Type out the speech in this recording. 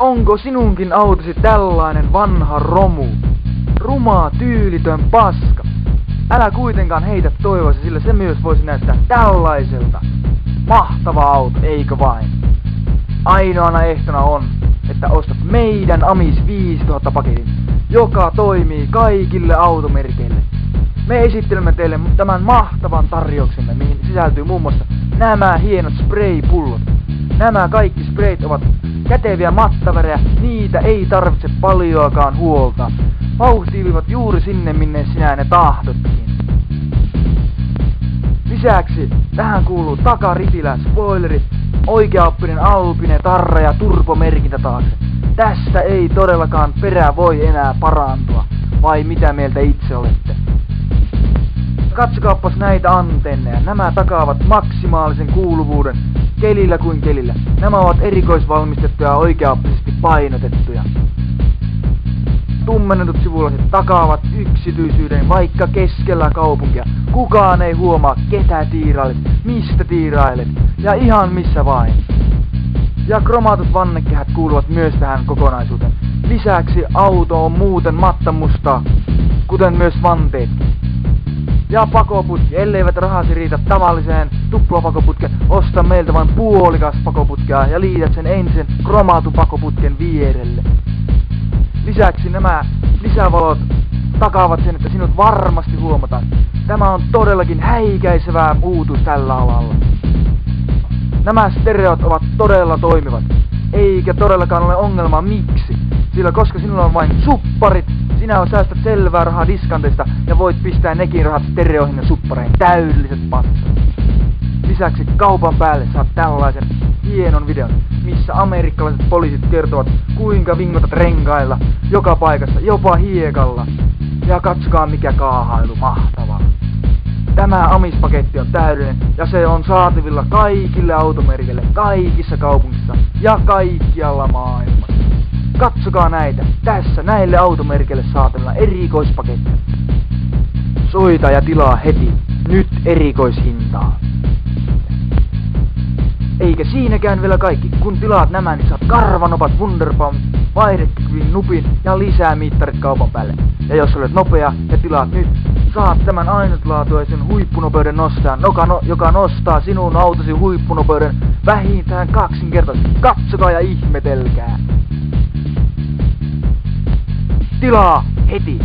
Onko sinunkin autosi tällainen vanha romu? Ruma, tyylitön paska. Älä kuitenkaan heitä toivoasi, sillä se myös voisi näyttää tällaiselta. Mahtava auto, eikö vain? Ainoana ehtona on, että ostat meidän Amis 5000 paketin, joka toimii kaikille automerkeille. Me esittelemme teille tämän mahtavan tarjouksemme, mihin sisältyy muun muassa nämä hienot spraypullot. Nämä kaikki sprayt ovat käteviä mattavärejä, niitä ei tarvitse paljoakaan huolta. Vauhtiivivat juuri sinne, minne sinä ne tahdotkin. Lisäksi tähän kuuluu takaripilä, spoileri, oikeaoppinen alpine, tarra ja turbomerkintä taakse. Tästä ei todellakaan perä voi enää parantua. Vai mitä mieltä itse olette? Katsokaappas näitä antenneja. Nämä takaavat maksimaalisen kuuluvuuden kelillä kuin kelillä. Nämä ovat erikoisvalmistettuja ja oikeaoppisesti painotettuja. Tummennetut sivulasit takaavat yksityisyyden vaikka keskellä kaupunkia. Kukaan ei huomaa ketä tiirailet, mistä tiirailet ja ihan missä vain. Ja kromaatut vannekehät kuuluvat myös tähän kokonaisuuteen. Lisäksi auto on muuten mattamustaa, kuten myös vanteetkin. Ja pakoputki, elleivät rahasi riitä tavalliseen tuplapakoputkeen, osta meiltä vain puolikas pakoputkea ja liität sen ensin kromaatun pakoputken vierelle. Lisäksi nämä lisävalot takaavat sen, että sinut varmasti huomataan. Tämä on todellakin häikäisevää uutuus tällä alalla. Nämä stereot ovat todella toimivat, eikä todellakaan ole ongelma miksi. Sillä koska sinulla on vain supparit, sinä säästät selvää rahaa diskanteista ja voit pistää nekin rahat stereoihin ja suppareihin. Täydelliset patsat. Lisäksi kaupan päälle saat tällaisen hienon videon, missä amerikkalaiset poliisit kertovat kuinka vingotat renkailla joka paikassa, jopa hiekalla. Ja katsokaa mikä kaahailu, mahtavaa. Tämä Amis-paketti on täydellinen ja se on saatavilla kaikille automerkeille, kaikissa kaupungissa ja kaikkialla maailmassa. Katsokaa näitä, tässä näille automerkeille saatavilla erikoispaketti. Soita ja tilaa heti, nyt erikoishintaa. Eikä siinäkään vielä kaikki, kun tilaat nämä, niin saat karvanopat Wunderbaum, vaihdekyvyn nupin ja lisää mittarit kaupan päälle. Ja jos olet nopea ja tilaat nyt, saat tämän ainutlaatuisen huippunopeuden nostajan, joka nostaa sinun autosi huippunopeuden vähintään 2-kertaisesti. Katsokaa ja ihmetelkää. Tilaa heti!